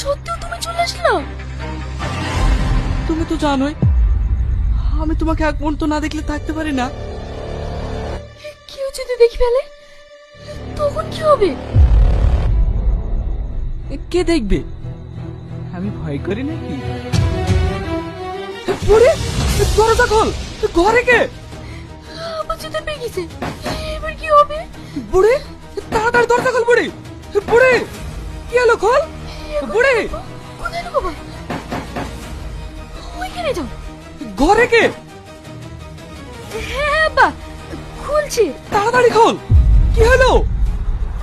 সত্যিও তুমি চলে আসলো? তুমি তো জানোই আমি তোমাকে এক মুহূর্ত না দেখলে থাকতে পারি না। কেউ যদি দেখে ফেলে তখন কি হবে? কে দেখবে? আমি ভয় করি নাকি? বুড়ি, দরজা খোল। ঘরে কে? আবার যেতে পেয়ে গেছে, এবার কি হবে? বুড়ি, তাড়াতাড়ি দরজা খোল। বুড়ি, বুড়ি, কি হলো? খোল। বুড়ি, কোথায় লুকাবো? ওইখানে যাও। ঘরে কে? হ্যাঁ আব্বা, খুলছি। তাড়াতাড়ি খোল। কি হলো?